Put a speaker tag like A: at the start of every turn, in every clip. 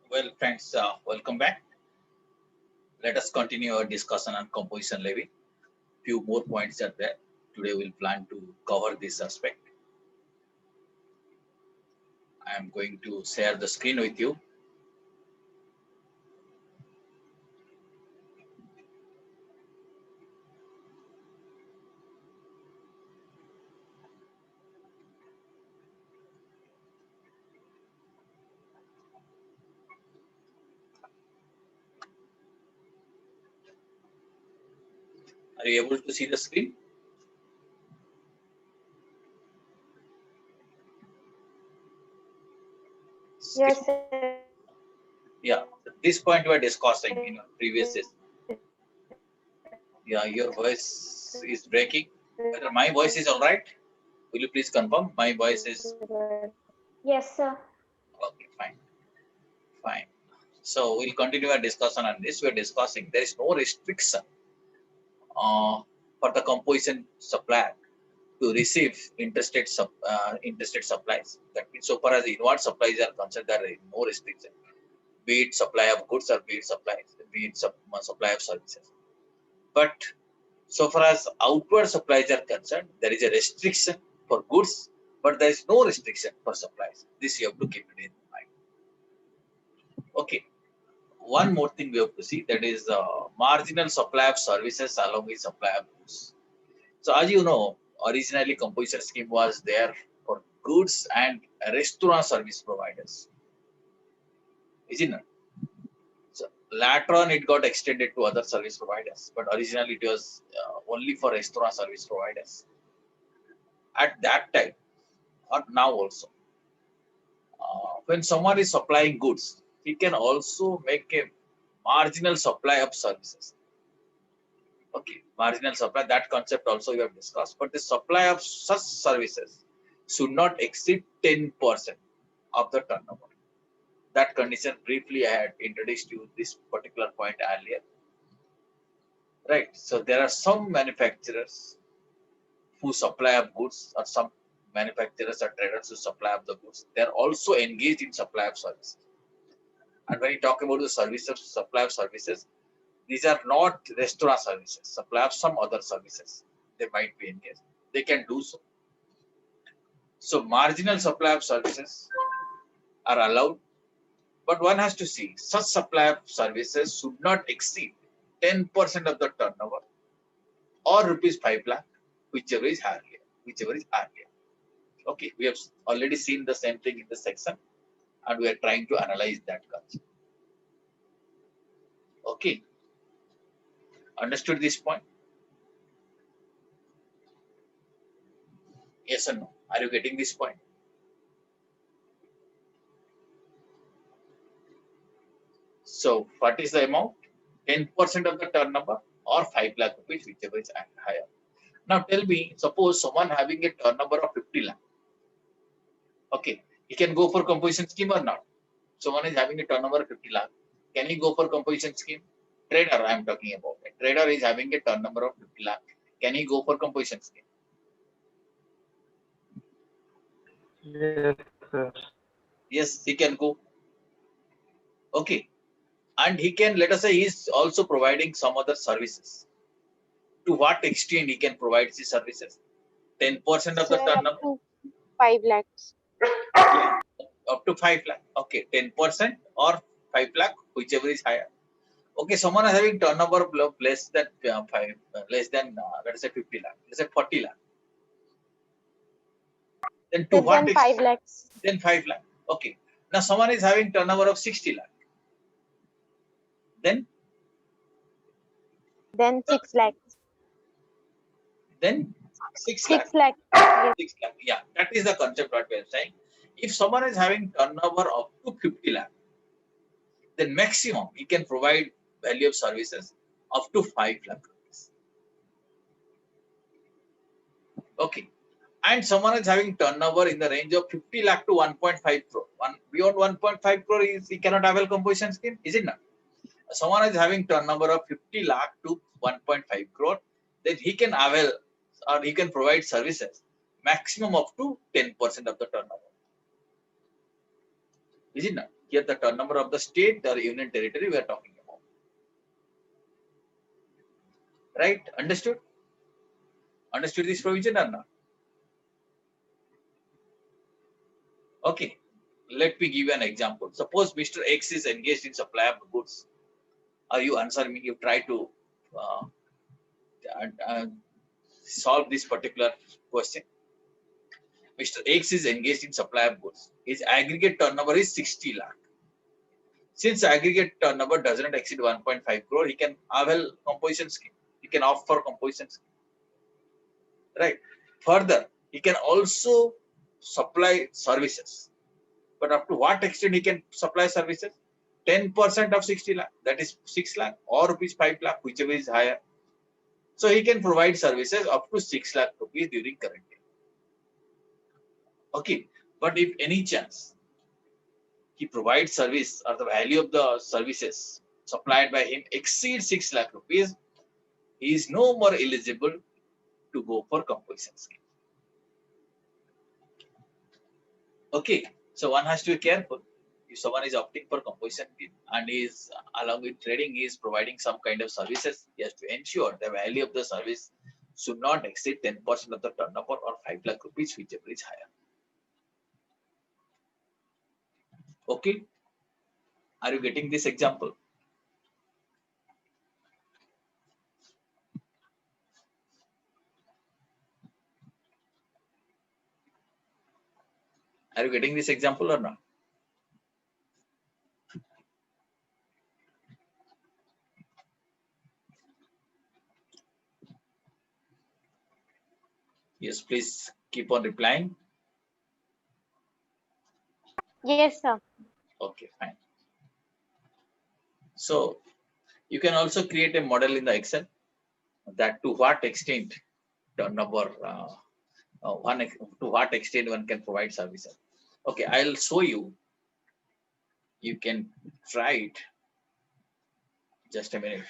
A: Well, friends, welcome back. Let us continue our discussion on composition levy. Few more points are there. Today we'll plan to cover this aspect. I am going to share the screen with you. Are you able to see the screen?
B: Yes, sir.
A: Yeah, this point we are discussing in previous session. Yeah, your voice is breaking. Whether my voice is all right? Will you please confirm? My voice is
B: Yes, sir.
A: okay, fine. Fine. So we'll continue our discussion on this. We're discussing there is no restriction for the composition supplier to receive interstate supplies. That means, so far as inward supplies are concerned, there is no restriction. Be it supply of goods or be it supply of services. But so far as outward supplies are concerned, there is a restriction for goods, but there is no restriction for supplies. This you have to keep it in mind. Okay. One more thing we have to see, that is marginal supply of services along with supply of goods. So as you know, originally composition scheme was there for goods and restaurant service providers. Is it not? So later on it got extended to other service providers, but originally it was only for restaurant service providers. At that time, or now also, when someone is supplying goods, he can also make a marginal supply of services. Okay, marginal supply, that concept also we have discussed, but the supply of such services should not exceed 10% of the turnover. That condition briefly I had introduced you this particular point earlier. Right. So there are some manufacturers who supply of goods, or some manufacturers or traders who supply of the goods. They are also engaged in supply of services. And when you talk about the services, supply of services, these are not restaurant services, supply of some other services. They might be engaged. They can do so. So marginal supply of services are allowed, but one has to see such supply of services should not exceed 10% of the turnover or rupees 5 lakh, whichever is higher. Whichever is higher. Okay, we have already seen the same thing in the section, and we are trying to analyze that concept. Okay, understood this point? Yes or no? Are you getting this point? So, what is the amount? 10% of the turnover or 5 lakh rupees, whichever is higher. Now, tell me, suppose someone having a turnover of 50 lakh. Okay, he can go for composition scheme or not? Someone is having a turnover of 50 lakh. Can he go for composition scheme? Trader, I am talking about. A trader is having a turnover of 50 lakh. Can he go for composition scheme?
C: Yes, sir.
A: Yes, he can go. Okay. And he can, let us say, he is also providing some other services. To what extent he can provide these services? 10% of the
B: Sir, up
A: turnover?
B: to 5 lakhs.
A: Yeah, up to 5 lakh. Okay, 10% or 5 lakh, whichever is higher. Okay, someone is having turnover of less than let's say 50 lakh, let's say 40 lakh. Then to
B: Sir,
A: what
B: then 5
A: extent?
B: lakhs.
A: Then 5 lakh. Okay. Now someone is having turnover of 60 lakh. Then
B: Then 6 lakhs.
A: 6 lakh.
B: 6 lakhs. Yes.
A: 6 lakh. Yeah, that is the concept what we are saying. If someone is having turnover up to 50 lakh, then maximum he can provide value of services up to 5 lakh rupees. Okay. And someone is having turnover in the range of 50 lakh to 1.5 crore. Beyond 1.5 crore, he cannot avail composition scheme, is it not? Someone is having turnover of 50 lakh to 1.5 crore, then he can avail or he can provide services maximum up to 10% of the turnover. Is it not? Here the turnover of the state or union territory we are talking about. Right? Understood? Understood this provision or not? Okay. Let me give you an example. Suppose Mr. X is engaged in supply of goods. Or you answer me, you try to uh, solve this particular question. Mr. X is engaged in supply of goods. His aggregate turnover is 60 lakh. Since aggregate turnover does not exceed 1.5 crore, he can avail composition scheme. He can opt for composition scheme. Right. Further, he can also supply services. But up to what extent he can supply services? 10% of 60 lakh, that is 6 lakh, or rupees 5 lakh, whichever is higher. So he can provide services up to 6 lakh rupees during current year. Okay. But if any chance he provides service or the value of the services supplied by him exceeds 6 lakh rupees, he is no more eligible to go for composition scheme. Okay, so one has to be careful. If someone is opting for composition scheme and is along with trading, he is providing some kind of services, he has to ensure the value of the service should not exceed 10% of the turnover or 5 lakh rupees, whichever is higher. Okay, are you getting this example? Are you getting this example or not? Yes, please keep on replying.
B: Yes, sir.
A: Okay, fine. So you can also create a model in the Excel that to what extent turnover, to what extent one can provide services. Okay, I'll show you. You can try it. Just a minute.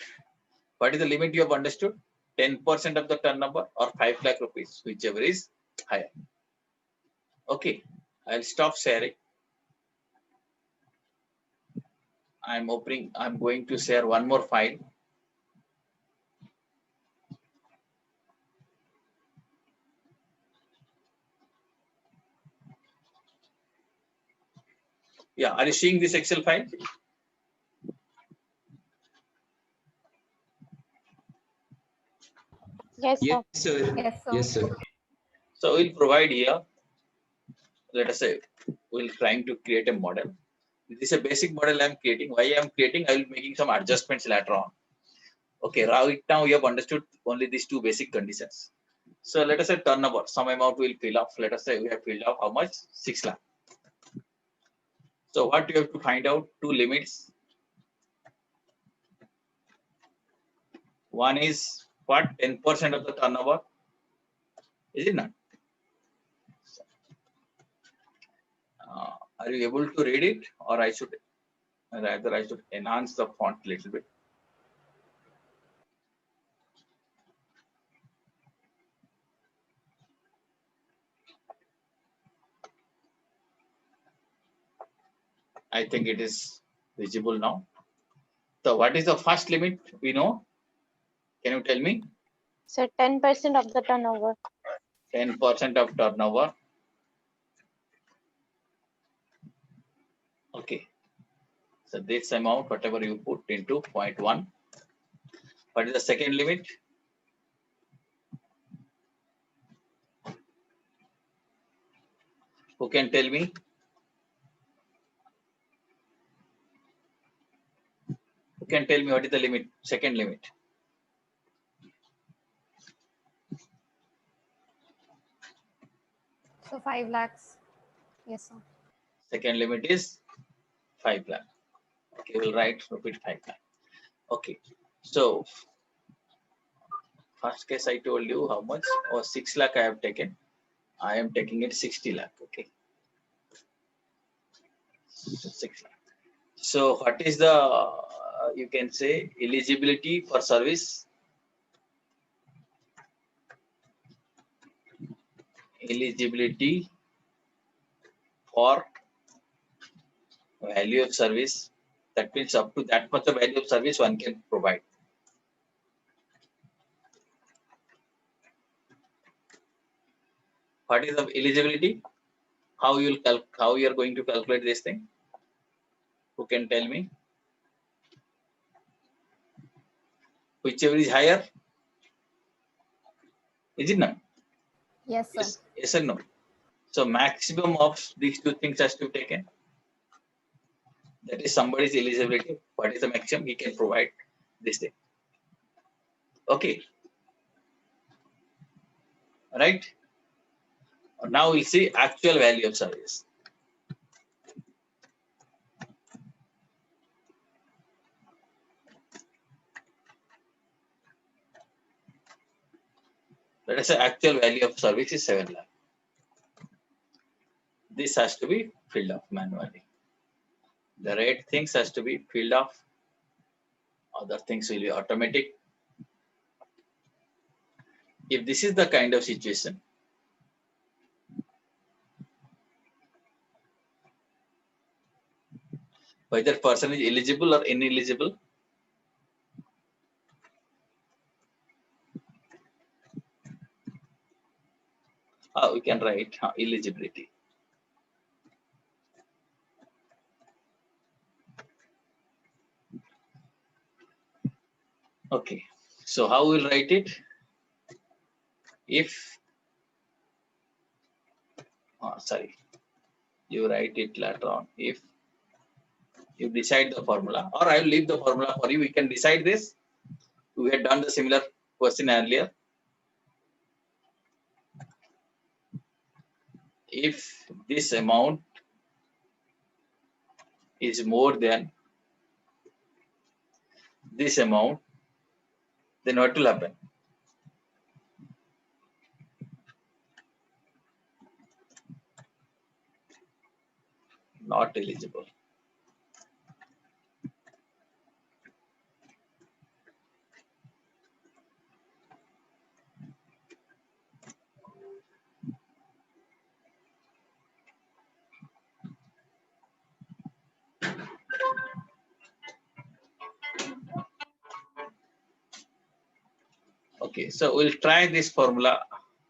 A: What is the limit you have understood? 10% of the turnover or 5 lakh rupees, whichever is higher. Okay, I'll stop sharing. I'm going to share one more file. Yeah, are you seeing this Excel file?
B: Yes, sir.
D: Yes, sir.
E: Yes, sir.
D: Yes, sir.
A: So we'll provide here, let us say, we'll trying to create a model. This is a basic model I'm creating. Why I'm creating, I will be making some adjustments later on. Okay, right now you have understood only these two basic conditions. So let us say turnover, some amount will fill up. Let us say we have filled up how much? 6 lakh. So what you have to find out? Two limits. One is what? 10% of the turnover. Is it not? Are you able to read it, or I should enhance the font a little bit? I think it is visible now. So what is the first limit we know? Can you tell me?
B: So 10% of the turnover.
A: 10% of turnover. Okay. So this amount, whatever you put into 0.1. What is the second limit? Who can tell me? Who can tell me what is the limit? Second limit.
E: So 5 lakhs. Yes, sir.
A: Second limit is 5 lakh. Okay, we'll repeat 5 lakh. Okay. So first case I told you how much, or 6 lakh I have taken. I am taking it 60 lakh. Okay. 6 lakh. So what is the, you can say, eligibility for service? Eligibility for value of service. That means up to that much of value of service one can provide. What is the eligibility? How you are going to calculate this thing? Who can tell me? Whichever is higher, is it not?
E: Yes, sir.
A: Yes or no? So maximum of these two things has to be taken. That is somebody's eligibility. What is the maximum he can provide this thing? Okay. Right? Now we'll see actual value of service. Let us say actual value of service is 7 lakh. This has to be filled up manually. The red things has to be filled up. Other things will be automatic. If this is the kind of situation, whether person is eligible or ineligible, we can write eligibility. Okay, so how we'll write it? If, sorry, you write it later on. If you decide the formula, or I will leave the formula for you. We can decide this. We had done the similar question earlier. If this amount is more than this amount, then what will happen? Not eligible. Okay, so we'll try this formula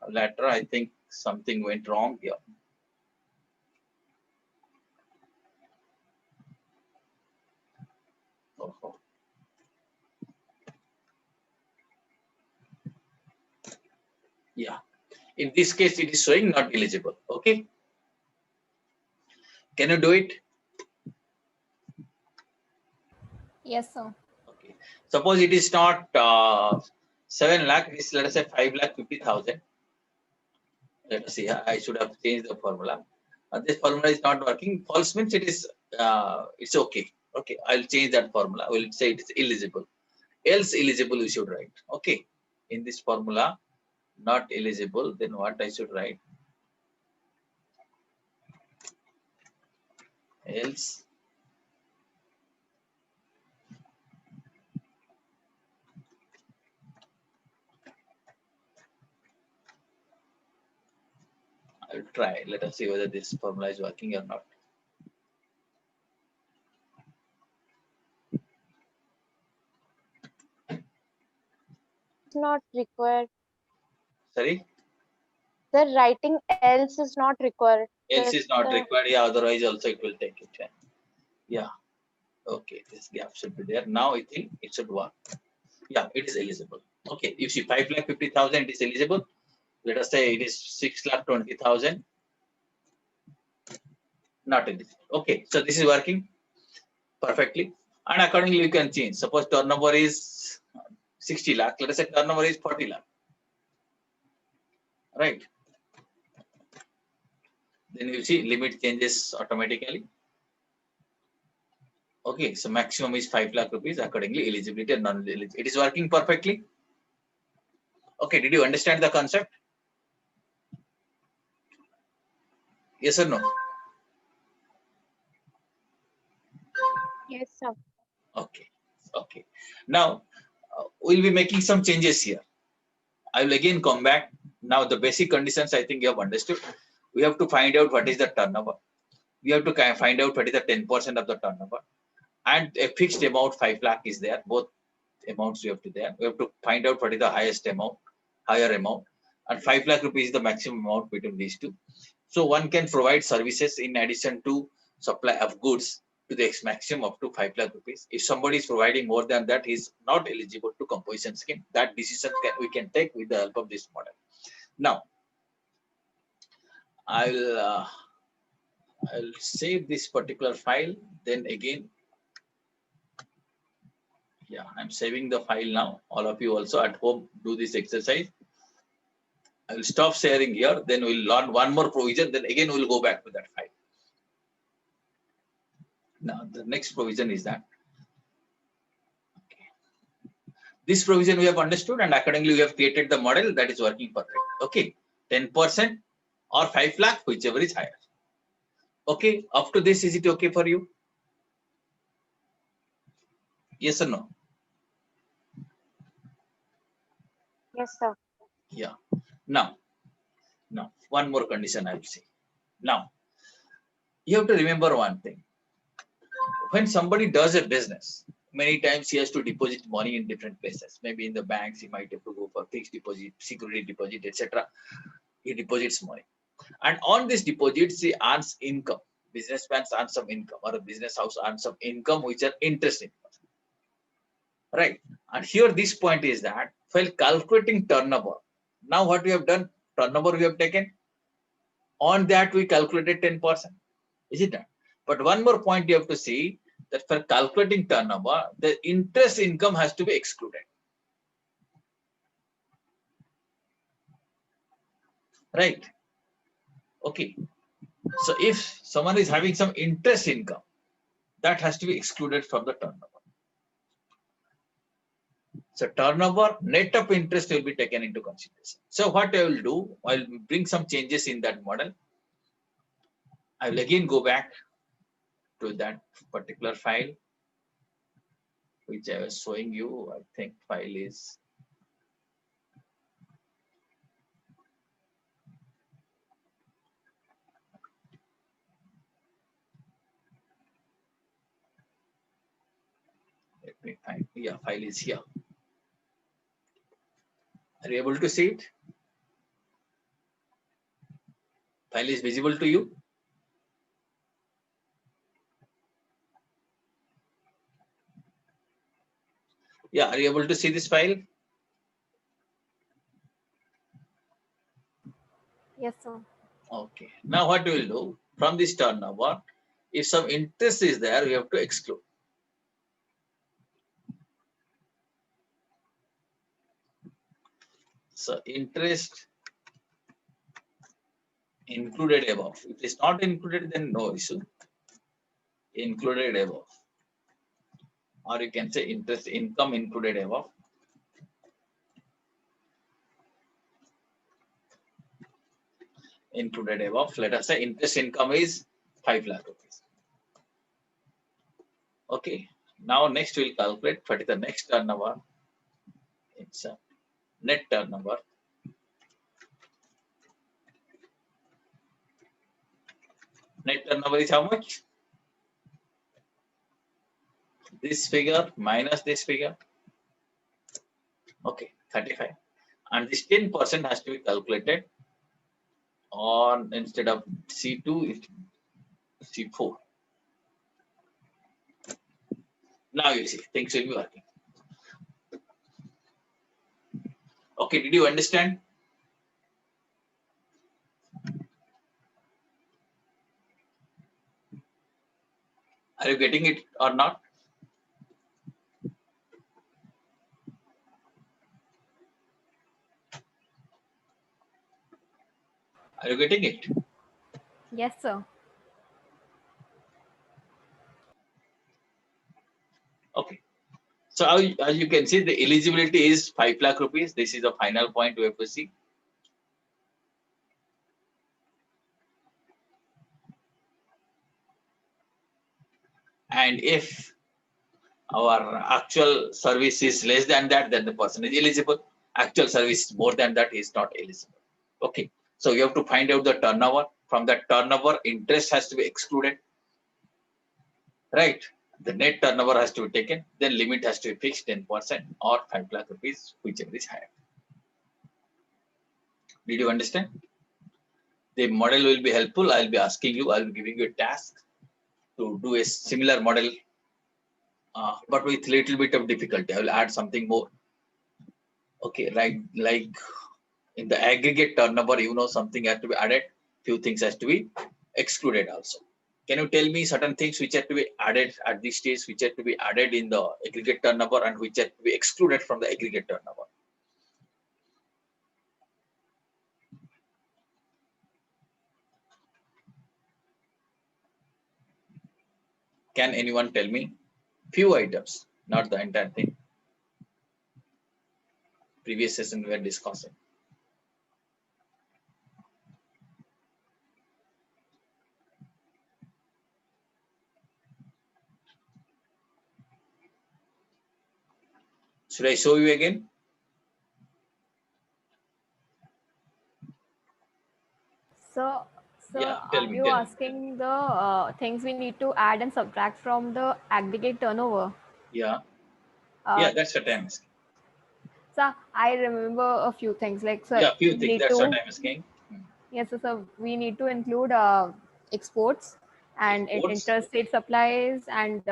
A: later. I think something went wrong here. Oh. Yeah, in this case, it is showing not eligible. Okay, can you do it?
E: Yes, sir.
A: Okay, suppose it is not 7 lakh, it is, let us say 5,50,000. Let us see, I should have changed the formula. This formula is not working. False means it is, it's okay. Okay, I'll change that formula. We'll say it is eligible. Else eligible we should write. Okay, in this formula, not eligible, then what I should write? Else I'll try. Let us see whether this formula is working or not.
B: Not required.
A: Sorry?
B: The writing else is not required.
A: Else is not
B: Just,
A: required. Yeah, otherwise also it will take it. Yeah. Okay, this gap should be there. Now I think it should work. Yeah, it is eligible. Okay, you see 5,50,000 it is eligible. Let us say it is 6,20,000. Not eligible. Okay, so this is working perfectly. And accordingly you can change. Suppose turnover is 60 lakh. Let us say turnover is 40 lakh. Right. Then you see limit changes automatically. Okay, so maximum is 5 lakh rupees. Accordingly, eligibility and non-eligibility. It is working perfectly. Okay, did you understand the concept? Yes or no?
B: yes, sir.
A: Okay, okay. Now, we'll be making some changes here. I will again come back. Now, the basic conditions I think you have understood. We have to find out what is the turnover. we have to find out what is the 10% of the turnover, and a fixed amount 5 lakh is there. Both amounts we have to there. We have to find out what is the highest amount, higher amount, and 5 lakh rupees is the maximum amount between these two. So one can provide services in addition to supply of goods to the maximum up to 5 lakh rupees. If somebody is providing more than that, he is not eligible to composition scheme. That decision we can take with the help of this model. Now, I'll save this particular file. Then again, yeah, I'm saving the file now. All of you also at home do this exercise. I will stop sharing here. Then we'll learn one more provision. Then again, we'll go back to that file. Now, the next provision is that. Okay. This provision we have understood, and accordingly, we have created the model that is working perfect. Okay. 10% or 5 lakh, whichever is higher. Okay. Up to this, is it okay for you? Yes or no?
B: Yes, sir.
A: Yeah. Now, one more condition I will say. Now, you have to remember one thing. When somebody does a business, many times he has to deposit money in different places. Maybe in the banks, he might have to go for fixed deposit, security deposit, etc. He deposits money. And on this deposits, he earns income. Businessman earns some income, or a business house earns some income, which are interest income. Right. And here this point is that while calculating turnover, now what we have done, turnover we have taken, on that we calculated 10%. Is it not? But one more point you have to see, that for calculating turnover, the interest income has to be excluded. Right. Okay. So if someone is having some interest income, that has to be excluded from the turnover. So turnover, net of interest will be taken into consideration. So what I will do, I will bring some changes in that model. I will again go back to that particular file, which I was showing you. I think file is let me find. Yeah, file is here. Are you able to see it? File is visible to you? Yeah, are you able to see this file?
E: Yes, sir.
A: Okay. Now what we will do, from this turnover, if some interest is there, we have to exclude. So interest included above. If it's not included, then no issue. Included above. Or you can say interest income included above. Included above. Let us say interest income is 5 lakh rupees. Okay. Now next we'll calculate what is the next turnover. It's a net turnover. Net turnover is how much? This figure minus this figure. Okay, 35. And this 10% has to be calculated on, instead of C2, it's C4. Now you see, things will be working. Okay, did you understand? Are you getting it or not? Are you getting it?
E: Yes, sir.
A: Okay. So as you can see, the eligibility is 5 lakh rupees. This is the final point we have to see. And if our actual service is less than that, then the person is eligible. Actual service more than that is not eligible. Okay. So you have to find out the turnover. From that turnover, interest has to be excluded. right? The net turnover has to be taken, then limit has to be fixed 10% or 5 lakh rupees, whichever is higher. Did you understand? The model will be helpful. I'll be asking you, I'll be giving you a task to do a similar model, but with little bit of difficulty. I will add something more. Okay, like in the aggregate turnover, something has to be added, few things has to be excluded also. Can you tell me certain things which have to be added at this stage, which have to be added in the aggregate turnover and which have to be excluded from the aggregate turnover? Can anyone tell me? Few items, not the entire thing. Previous session we were discussing. Should I show you again?
E: So,
A: Yeah, tell
E: are
A: me,
E: you
A: tell me.
E: asking the things we need to add and subtract from the aggregate turnover?
A: Yeah,
E: Uh,
A: that's what I'm asking.
E: so I remember a few things like, so
A: Yeah, few
E: we
A: things.
E: need
A: That's what
E: to,
A: I'm asking.
E: yes, so we need to include exports and
A: Exports.
E: interstate supplies and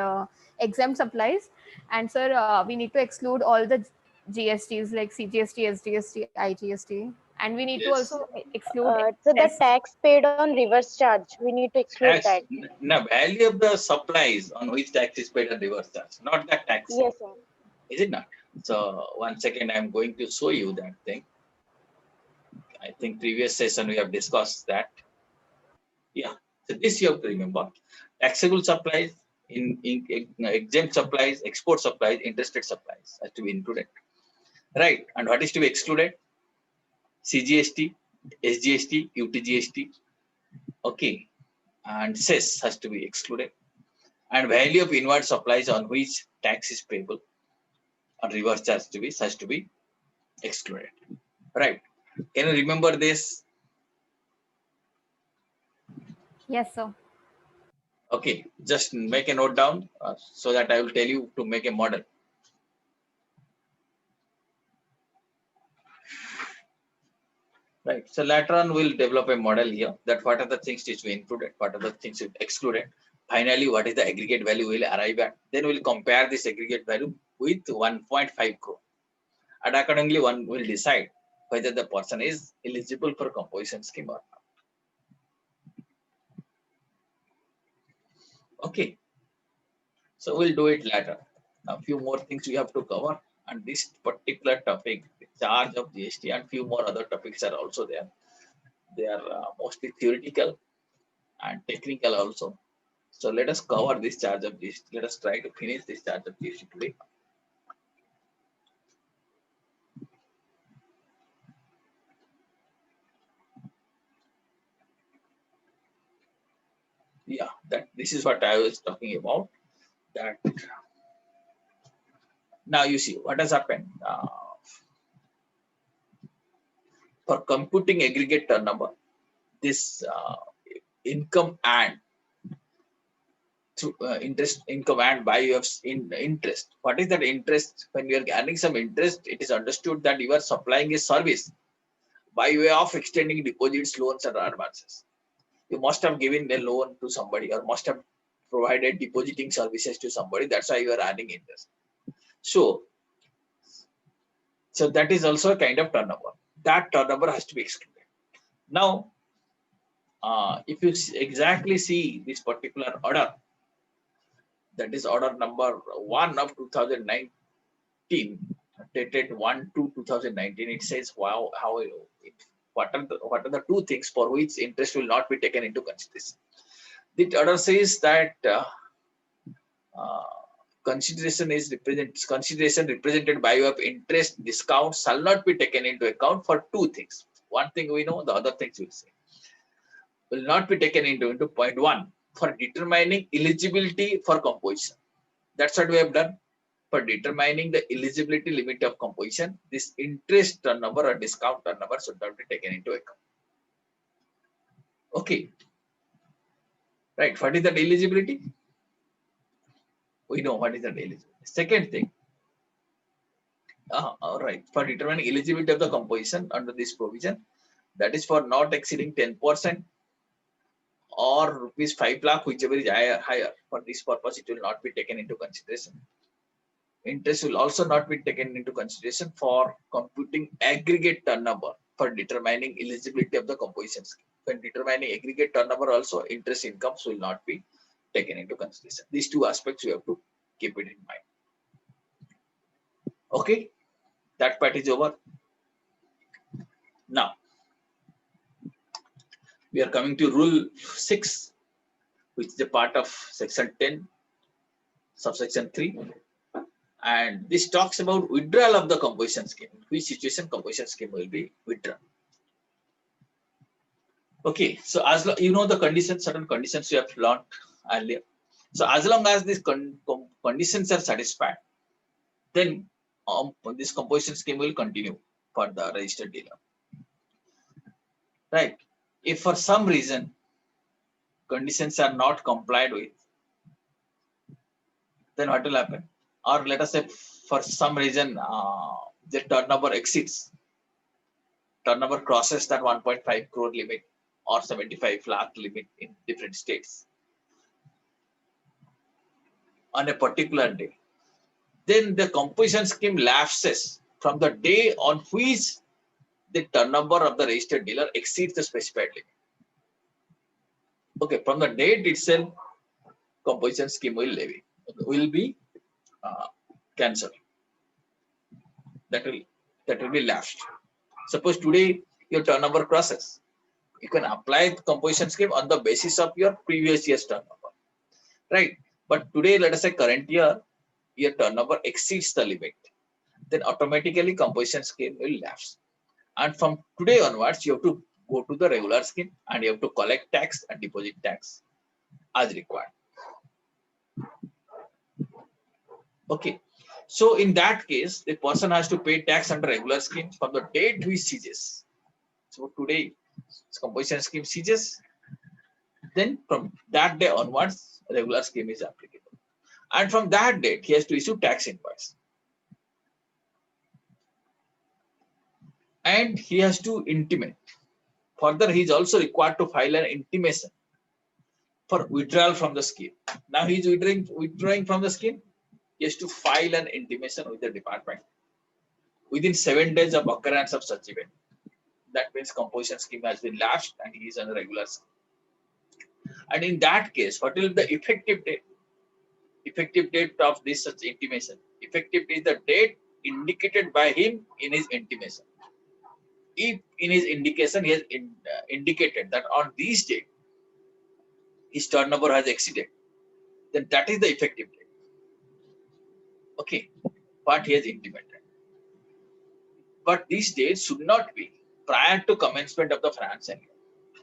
E: exempt supplies. And sir, we need to exclude all the GSTs like CGST, SGST, IGST, and we need to
A: Yes.
E: also exclude
B: So the
E: cess.
B: tax paid on reverse charge, we need to exclude
A: Tax.
B: that.
A: Now, value of the supplies on which tax is paid and reverse tax, not that tax.
B: Yes, sir.
A: Is it not? So, 1 second, I'm going to show you that thing. I think previous session we have discussed that. Yeah. So, this you have to remember. Taxable supplies, in exempt supplies, export supplies, interstate supplies has to be included. Right. And what is to be excluded? CGST, SGST, UTGST. Okay. And cess has to be excluded. And value of inward supplies on which tax is payable or reverse charge has to be excluded. Right. Can you remember this?
E: Yes, sir.
A: Okay. Just make a note down so that I will tell you to make a model. Right. So later on we'll develop a model here that what are the things which we included, what are the things we excluded. Finally, what is the aggregate value we'll arrive at. Then we'll compare this aggregate value with 1.5 crore. And accordingly, one will decide whether the person is eligible for composition scheme or not. Okay. So we'll do it later. Now, few more things we have to cover. And this particular topic, the charge of GST and few more other topics are also there. They are mostly theoretical and technical also. So let us cover this charge of GST. Let us try to finish this charge of GST today. Yeah, that this is what I was talking about. That now you see what has happened. For computing aggregate turnover, this income and through interest income and by way of interest. What is that interest? When you are earning some interest, it is understood that you are supplying a service by way of extending deposits, loans, and advances. You must have given a loan to somebody or must have provided depositing services to somebody. That's why you are earning interest. So that is also a kind of turnover. That turnover has to be excluded. Now, if you exactly see this particular order, that is order number 1 of 2019, dated 1/2/2019. It says what are the two things for which interest will not be taken into consideration. The order says that consideration represented by way of interest discount shall not be taken into account for two things. One thing we know, the other things we'll say. Will not be taken into point 1 for determining eligibility for composition. That's what we have done. For determining the eligibility limit of composition, this interest turnover or discount turnover should not be taken into account. Okay. Right. What is that eligibility? We know what is the eligibility. Second thing, all right, for determining eligibility of the composition under this provision, that is for not exceeding 10% or rupees 5 lakh, whichever is higher. For this purpose, it will not be taken into consideration. Interest will also not be taken into consideration for computing aggregate turnover for determining eligibility of the composition scheme. When determining aggregate turnover, also interest incomes will not be taken into consideration. These two aspects you have to keep it in mind. Okay, that part is over. Now we are coming to rule 6, which is a part of section 10, subsection 3. And this talks about withdrawal of the composition scheme. Which situation composition scheme will be withdrawn. Okay, so as you know the conditions, certain conditions you have learned earlier. So as long as these conditions are satisfied, then this composition scheme will continue for the registered dealer. Right? If for some reason conditions are not complied with, then what will happen? Or let us say for some reason the turnover crosses that 1.5 crore limit or 75 lakh limit in different states on a particular day, then the composition scheme lapses from the day on which the turnover of the registered dealer exceeds the specified limit. Okay, from the date itself, composition scheme will be cancelled. That will be lapsed. Suppose today your turnover crosses, you can apply the composition scheme on the basis of your previous year's turnover, right? But today, let us say current year, your turnover exceeds the limit, then automatically composition scheme will lapse. And from today onwards, you have to go to the regular scheme and you have to collect tax and deposit tax as required. Okay. So in that case, the person has to pay tax under regular scheme from the date he ceases. So today, composition scheme ceases. Then from that day onwards, regular scheme is applicable. And from that date, he has to issue tax invoice. And he has to intimate. Further, he is also required to file an intimation for withdrawal from the scheme. Now he is withdrawing from the scheme. He has to file an intimation with the department within 7 days of occurrence of such event. That means composition scheme has been lapsed and he is on a regular scheme. And in that case, what will be the effective date? Effective date of this such intimation. Effective is the date indicated by him in his intimation. If in his indication he has indicated that on this date his turnover has exceeded, then that is the effective date. Okay, but he has intimated. But this date should not be prior to commencement of the financial year.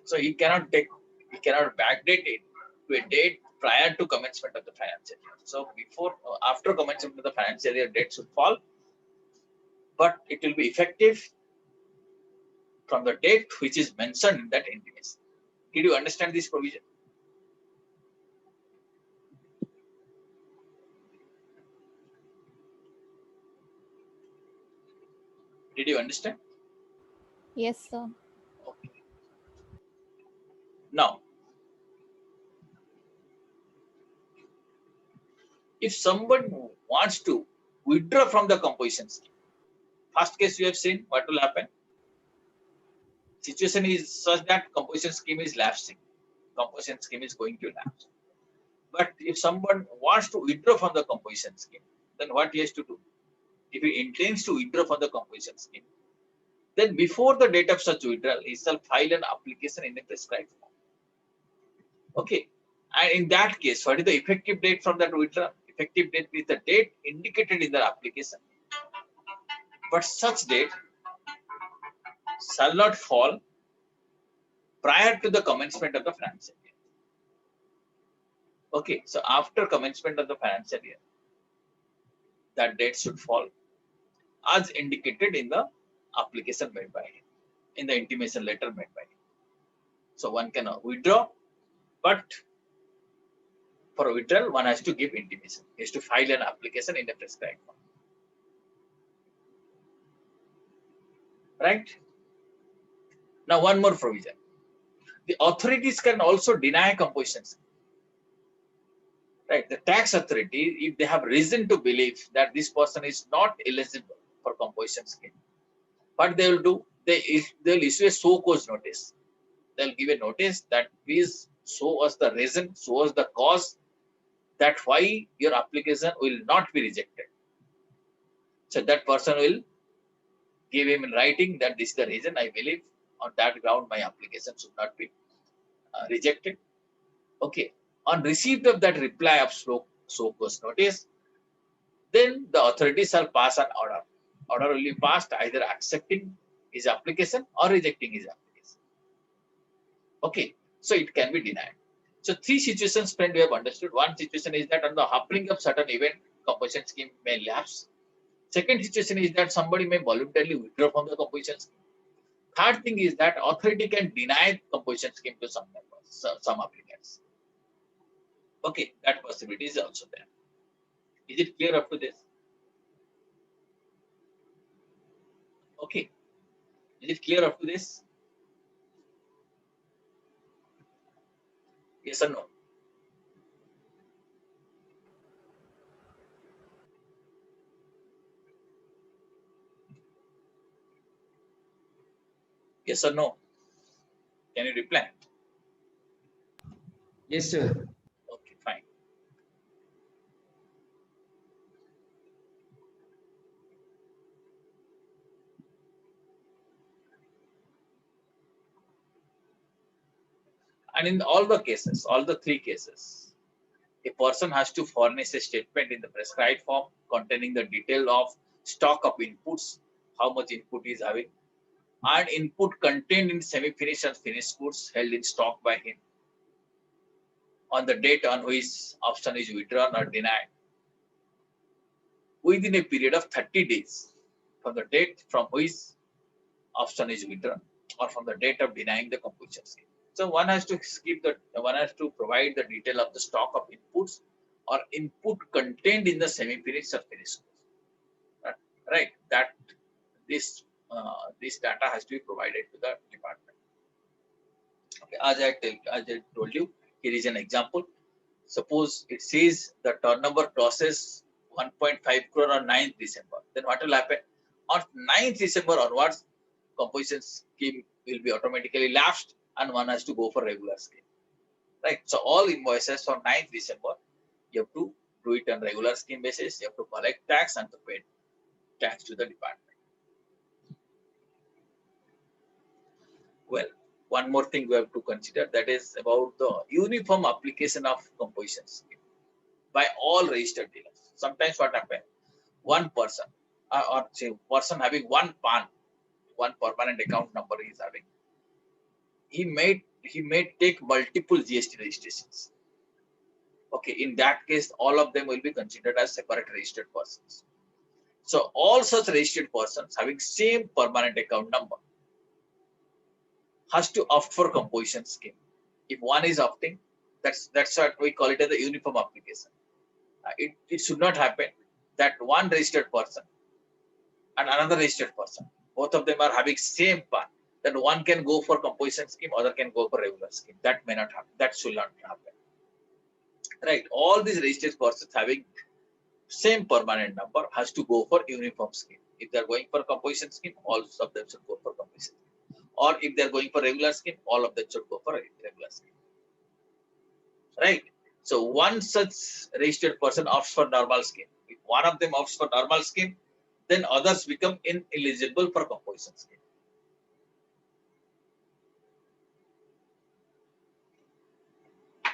A: So he cannot backdate it to a date prior to commencement of the financial year. So after commencement of the financial year, date should fall, but it will be effective from the date which is mentioned in that intimation. Did you understand this provision? Did you understand?
E: Yes, sir.
A: Okay. Now, if someone wants to withdraw from the composition scheme, first case you have seen, what will happen? Situation is such that composition scheme is lapsing. Composition scheme is going to lapse. But if someone wants to withdraw from the composition scheme, then what he has to do? If he intends to withdraw from the composition scheme, then before the date of such withdrawal, he shall file an application in a prescribed form. Okay. And in that case, what is the effective date from that withdrawal? Effective date is the date indicated in the application. But such date shall not fall prior to the commencement of the financial year. Okay, so after commencement of the financial year, that date should fall as indicated in the application made by him, in the intimation letter made by him. So one can withdraw, but For withdrawal, one has to give intimation. He has to file an application in a prescribed form. Right? Now, one more provision. The authorities can also deny composition scheme. Right? The tax authority, if they have reason to believe that this person is not eligible for composition scheme, what they will do, they'll issue a show cause notice. They'll give a notice that please show us the reason, show us the cause that why your application will not be rejected. So that person will give him in writing that this is the reason I believe on that ground my application should not be rejected. Okay. On receipt of that reply of show cause notice, then the authorities shall pass an order. Order will be passed either accepting his application or rejecting his application. Okay. So it can be denied. So three situations, friend, we have understood. One situation is that on the happening of certain event, composition scheme may lapse. Second situation is that somebody may voluntarily withdraw from the composition scheme. Third thing is that authority can deny composition scheme to some members, some applicants. Okay, that possibility is also there. Is it clear up to this? Okay. Is it clear up to this? Yes or no? Yes or no? Can you reply?
D: Yes, sir.
A: Okay, fine. And in all the cases, all the three cases, a person has to furnish a statement in the prescribed form containing the detail of stock of inputs, how much input he is having, and input contained in semi-finished and finished goods held in stock by him on the date on which option is withdrawn or denied within a period of 30 days from the date from which option is withdrawn or from the date of denying the composition scheme. So one has to provide the detail of the stock of inputs or input contained in the semi-finished or finished goods. Right? That this data has to be provided to the department. Okay, as I told you, here is an example. Suppose it says the turnover crosses 1.5 crore on 9th December. Then what will happen? On 9th December onwards, composition scheme will be automatically lapsed and one has to go for regular scheme. Right? So all invoices on 9th December, you have to do it on regular scheme basis. You have to collect tax and to pay tax to the department. Well, one more thing we have to consider, that is about the uniform application of composition scheme by all registered dealers. Sometimes what happens, one person or say person having one PAN, one permanent account number he is having, he may take multiple GST registrations. Okay, in that case, all of them will be considered as separate registered persons. So all such registered persons having same permanent account number has to opt for composition scheme. If one is opting, that's what we call it as a uniform application. It should not happen that one registered person and another registered person, both of them are having same PAN, then one can go for composition scheme, other can go for regular scheme. That may not happen. That should not happen. Right? All these registered persons having same permanent number has to go for uniform scheme. If they are going for composition scheme, all of them should go for composition scheme. Or if they are going for regular scheme, all of them should go for regular scheme. Right? So one such registered person opts for normal scheme. If one of them opts for normal scheme, then others become ineligible for composition scheme.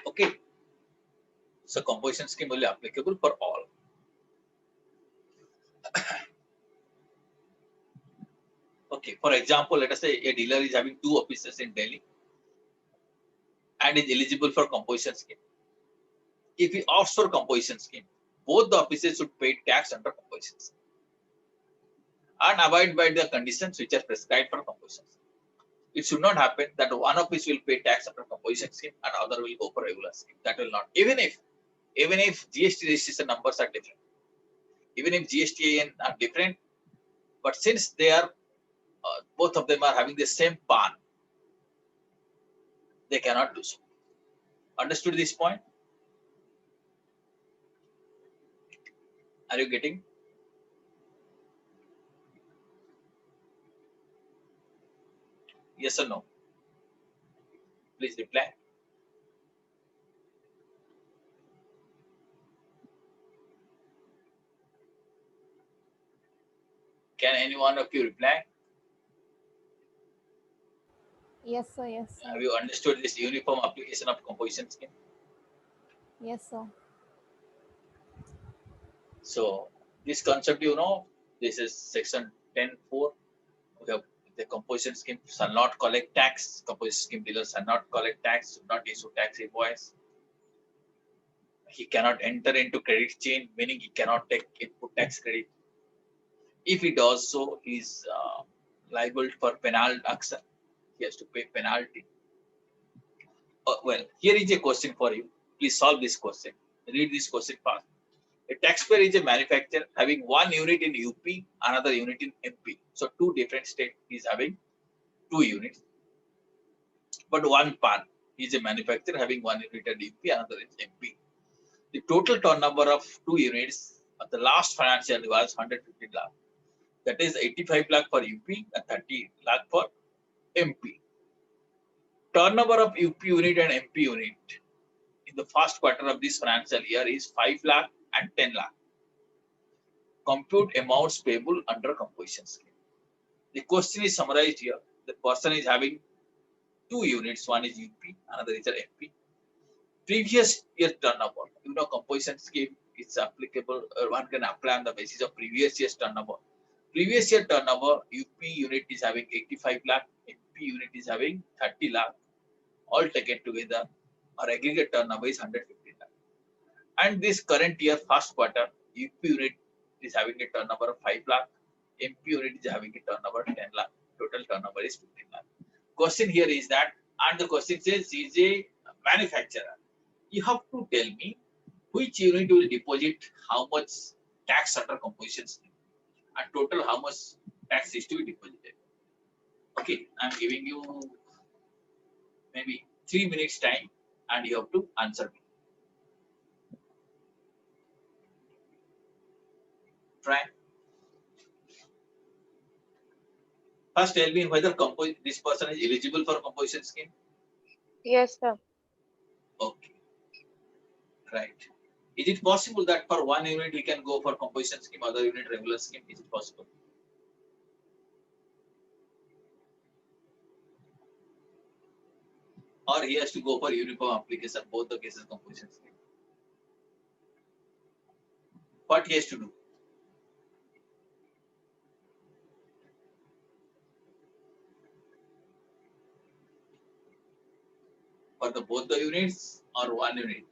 A: Okay. So composition scheme will be applicable for all. Okay. For example, let us say a dealer is having 2 offices in Delhi and is eligible for composition scheme. If he opts for composition scheme, both the offices should pay tax under composition scheme and abide by the conditions which are prescribed for composition scheme. It should not happen that one office will pay tax under composition scheme and other will go for regular scheme. That will not. Even if even if GST registration numbers are different, even if GSTIN are different, but since they are both of them are having the same PAN, they cannot do so. Understood this point? Are you getting? Yes or no? Please reply. Can any one of you reply?
E: Yes, sir. Yes,
A: Have
E: sir.
A: you understood this uniform application of composition scheme?
E: Yes, sir.
A: So this concept, you know, this is section 10.4. We have the composition scheme shall not collect tax. Composition scheme dealer shall not collect tax, should not issue tax invoice. He cannot enter into credit chain, meaning he cannot take input tax credit. If he does so, he is liable for penal action. He has to pay penalty. Well, here is a question for you. Please solve this question. Read this question fast. A taxpayer is a manufacturer having one unit in UP, another unit in MP. So two different states is having two units, but one PAN. He is a manufacturer having one unit in UP, another in MP. The total turnover of two units of the last financial year was 150 lakh. That is 85 lakh for UP and 30 lakh for MP. Turnover of UP unit and MP unit in the first quarter of this financial year is 5 lakh and 10 lakh. Compute amounts payable under composition scheme. The question is summarized here. The person is having two units, one is UP, another is MP. Previous year turnover, you know, composition scheme is applicable, one can apply on the basis of previous year's turnover. Previous year turnover, UP unit is having 85 lakh, MP unit is having 30 lakh. All taken together, our aggregate turnover is 150 lakh. And this current year, first quarter, UP unit is having a turnover of 5 lakh, MP unit is having a turnover of 10 lakh. Total turnover is 15 lakh. Question here is that, and the question says, is a manufacturer. You have to tell me which unit will deposit how much tax under composition scheme, and total how much tax is to be deposited. Okay, I'm giving you maybe 3 minutes time, and you have to answer me. Try. First, tell me whether this person is eligible for composition scheme.
B: Yes, sir.
A: Okay, right. Is it possible that for one unit he can go for composition scheme, other unit regular scheme? Is it possible? Or he has to go for uniform application, both the cases composition scheme? What he has to do? For the both the units or one unit?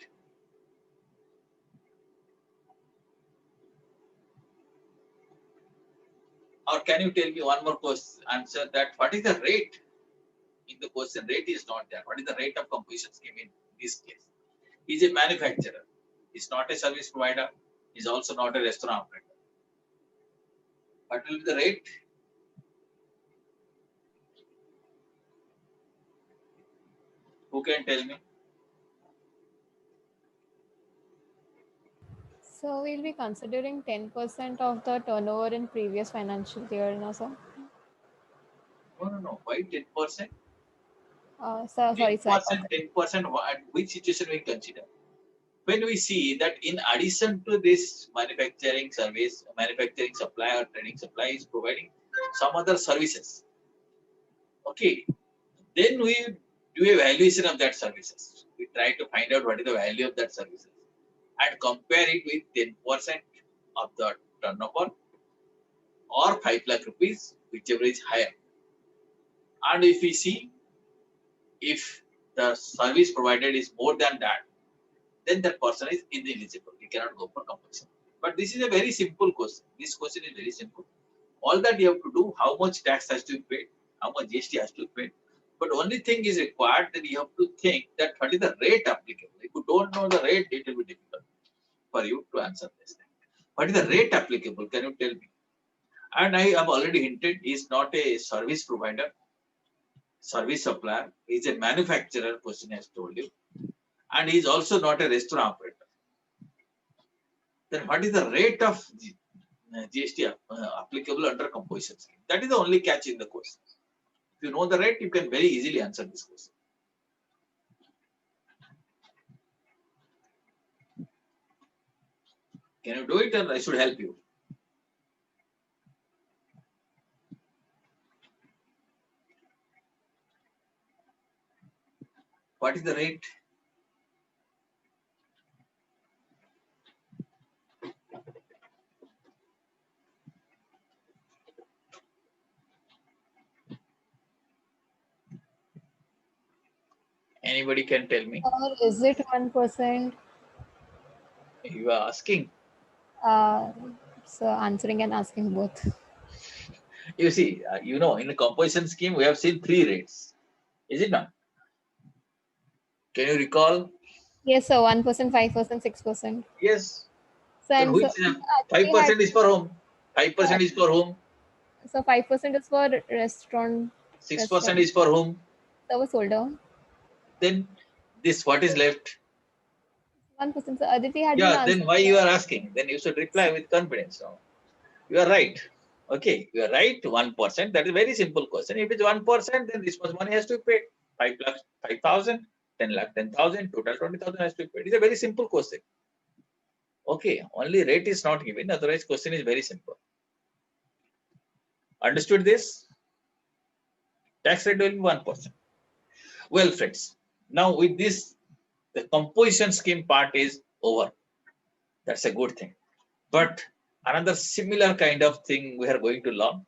A: Or can you tell me one more question, answer that what is the rate? In the question, rate is not there. What is the rate of composition scheme in this case? He is a manufacturer. He's not a service provider. He's also not a restaurant operator. What will be the rate? Who can tell me?
E: So we'll be considering 10% of the turnover in previous financial year, no, sir?
A: No. Why 10%?
E: Sorry, sir.
A: 10%, which situation we consider? When we see that in addition to this manufacturing service, manufacturing supply or trading supply is providing some other services. Okay, then we do a valuation of that services. We try to find out what is the value of that services and compare it with 10% of the turnover or 5 lakh rupees, whichever is higher. And if we see if the service provided is more than that, then that person is ineligible. He cannot go for compulsion. But this is a very simple question. This question is very simple. All that you have to do, how much tax has to be paid, how much GST has to be paid. But only thing is required that you have to think that what is the rate applicable. If you don't know the rate, it will be difficult. for you to answer this. What is the rate applicable? Can you tell me? And I have already hinted, he is not a service provider, service supplier. He is a manufacturer, question has told you. And he is also not a restaurant operator. Then what is the rate of GST applicable under composition scheme? That is the only catch in the question. If you know the rate, you can very easily answer this question. Can you do it, or I should help you? What is the rate? Anybody can tell me?
E: Or is it 1%?
A: You are asking.
E: So answering and asking both.
A: You see, in the composition scheme, we have seen 3 rates. Is it not? Can you recall?
E: Yes, so 1%, 5%, 6%.
A: Yes.
E: So,
A: Then
E: and
A: which
E: so,
A: 5% is for whom? 5% is for whom?
E: so 5% is for restaurant
A: 6% is for whom?
E: service holder.
A: Then this what is left?
E: 1%. So Aditi had been
A: Yeah, then
E: answered.
A: why you are asking? Then you should reply with confidence. No? You are right. Okay, you are right. 1%. That is very simple question. If it's 1%, then this much money has to be paid. 5 lakh, 5,000, 10 lakh, 10,000, total 20,000 has to be paid. It's a very simple question. Okay, only rate is not given. Otherwise, question is very simple. Understood this? Tax rate will be 1%. Well, friends, now with this, the composition scheme part is over. That's a good thing. But another similar kind of thing we are going to learn.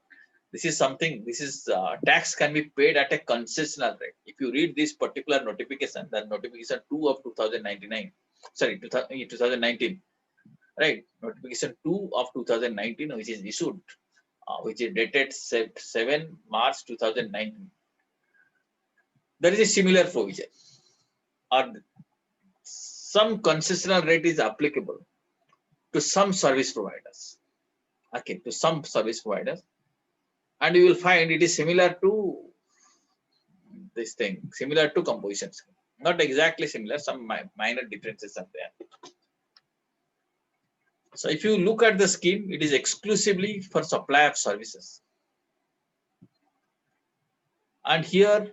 A: This is something, tax can be paid at a concessional rate. If you read this particular notification, the notification 2 of 2019, right? Notification 2 of 2019, which is issued, which is dated 7 March 2019. There is a similar provision. Or some concessional rate is applicable to some service providers. Okay, to some service providers. And you will find it is similar to this thing, similar to composition scheme. Not exactly similar, some minor differences are there. So if you look at the scheme, it is exclusively for supply of services. And here,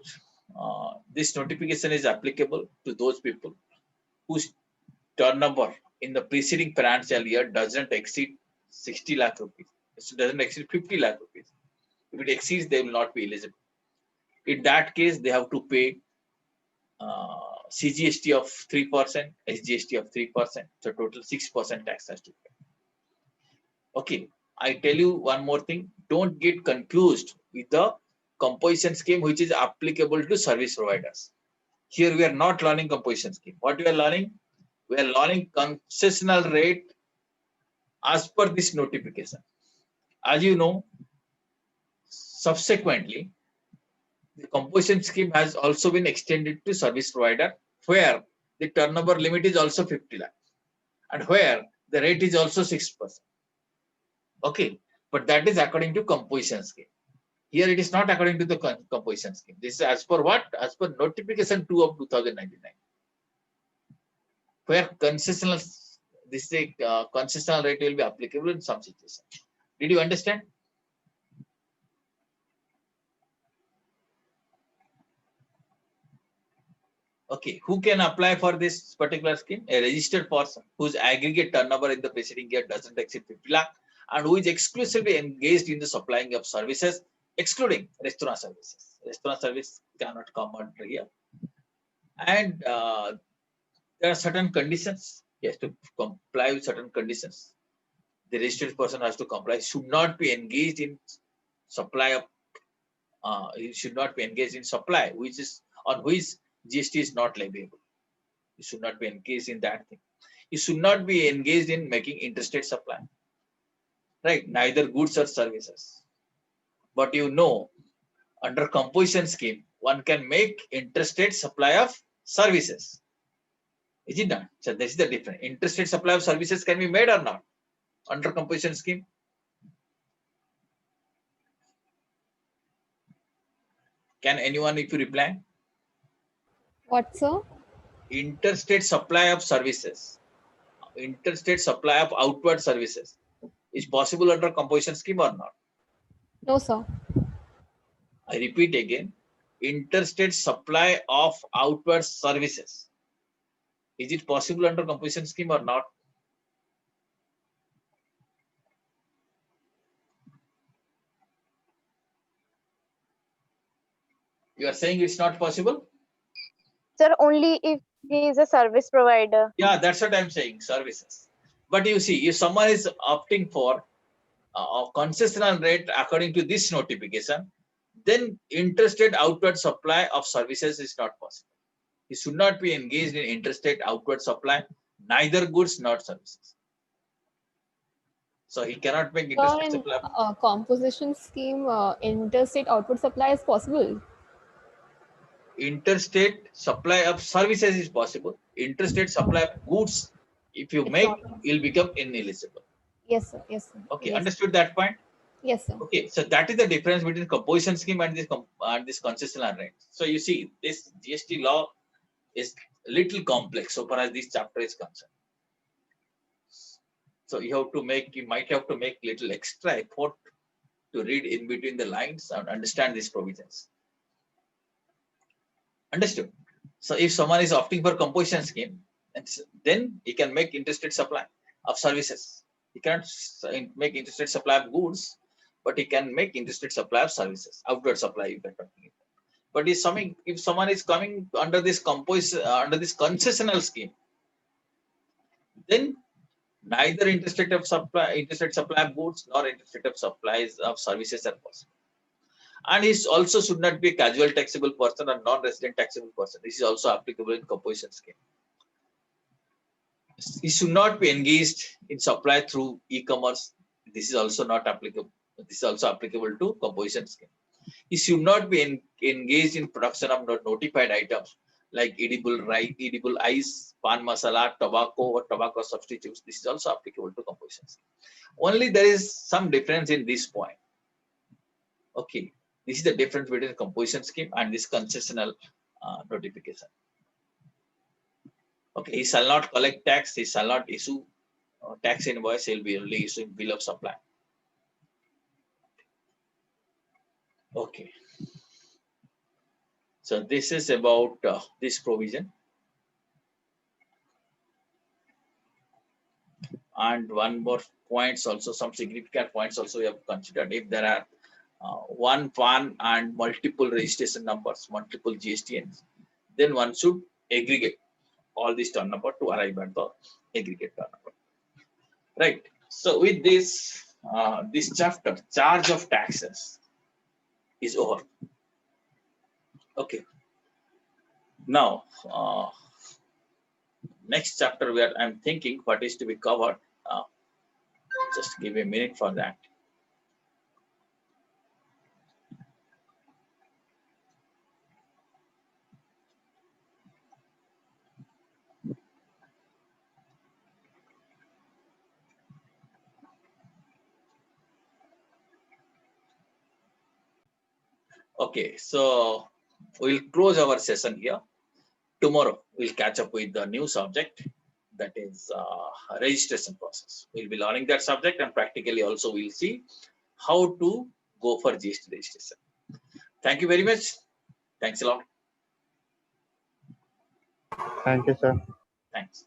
A: this notification is applicable to those people whose turnover in the preceding financial year doesn't exceed 60 lakh rupees. It doesn't exceed 50 lakh rupees. If it exceeds, they will not be eligible. In that case, they have to pay CGST of 3%, SGST of 3%. So total 6% tax has to pay. Okay, I tell you one more thing. Don't get confused with the composition scheme, which is applicable to service providers. Here we are not learning composition scheme. What we are learning? We are learning concessional rate as per this notification. As you know, subsequently, the composition scheme has also been extended to service provider, where the turnover limit is also 50 lakh and where the rate is also 6%. Okay, but that is according to composition scheme. Here it is not according to the composition scheme. This is as per what? As per notification 2 of 2099, where concessional rate will be applicable in some situations. Did you understand? Okay, who can apply for this particular scheme? A registered person whose aggregate turnover in the preceding year doesn't exceed 50 lakh and who is exclusively engaged in the supplying of services, excluding restaurant services. Restaurant service cannot come under here. And there are certain conditions. He has to comply with certain conditions. The registered person has to comply. Should not be engaged in supply of. He should not be engaged in supply, which is on which GST is not leviable. You should not be engaged in that thing. You should not be engaged in making interstate supply. Right? Neither goods or services. But under composition scheme, one can make interstate supply of services. Is it not? So this is the difference. Interstate supply of services can be made or not under composition scheme. Can anyone, if you reply?
E: What, sir?
A: Interstate supply of services, interstate supply of outward services is possible under composition scheme or not?
E: No, sir.
A: I repeat again, interstate supply of outward services. Is it possible under composition scheme or not? You are saying it's not possible?
B: Sir, only if he is a service provider.
A: Yeah, that's what I'm saying, services. But you see, if someone is opting for a concessional rate according to this notification, then interstate outward supply of services is not possible. He should not be engaged in interstate outward supply, neither goods nor services. So he cannot make
E: Sir,
A: interstate
E: in
A: supply.
E: composition scheme, interstate output supply is possible.
A: Interstate supply of services is possible. Interstate supply of goods, if you
E: It's
A: make,
E: not.
A: you'll become ineligible.
E: Yes, sir. Yes, sir.
A: Okay,
E: Yes,
A: understood that point?
E: yes, sir.
A: Okay, so that is the difference between composition scheme and this concessional rate. So you see, this GST law is little complex so far as this chapter is concerned. So you might have to make little extra effort to read in between the lines and understand these provisions. Understood? So if someone is opting for composition scheme, then he can make interstate supply of services. He cannot make interstate supply of goods, but he can make interstate supply of services, outward supply if you're talking about. But if someone is coming under this concessional scheme, then neither interstate supply of goods nor interstate of supplies of services are possible. And he also should not be a casual taxable person or non-resident taxable person. This is also applicable in composition scheme. He should not be engaged in supply through e-commerce. This is also not applicable. This is also applicable to composition scheme. He should not be engaged in production of notified items like edible ice, pan masala, tobacco or tobacco substitutes. This is also applicable to composition scheme. Only there is some difference in this point. Okay, this is the difference between the composition scheme and this concessional notification. Okay, he shall not collect tax, he shall not issue tax invoice, he will be only issuing bill of supply. Okay. So this is about this provision. And one more points also, some significant points also we have considered. If there are one PAN and multiple registration numbers, multiple GSTNs, then one should aggregate all these turn number to arrive at the aggregate turn number. Right. So with this, this chapter, charge of taxes, is over. Okay. Now, next chapter where I'm thinking what is to be covered. Just give a minute for that. Okay, so we'll close our session here. Tomorrow we'll catch up with the new subject, that is registration process. We'll be learning that subject, and practically also we'll see how to go for GST registration. Thank you very much. Thanks a lot.
C: Thank you, sir.
A: Thanks.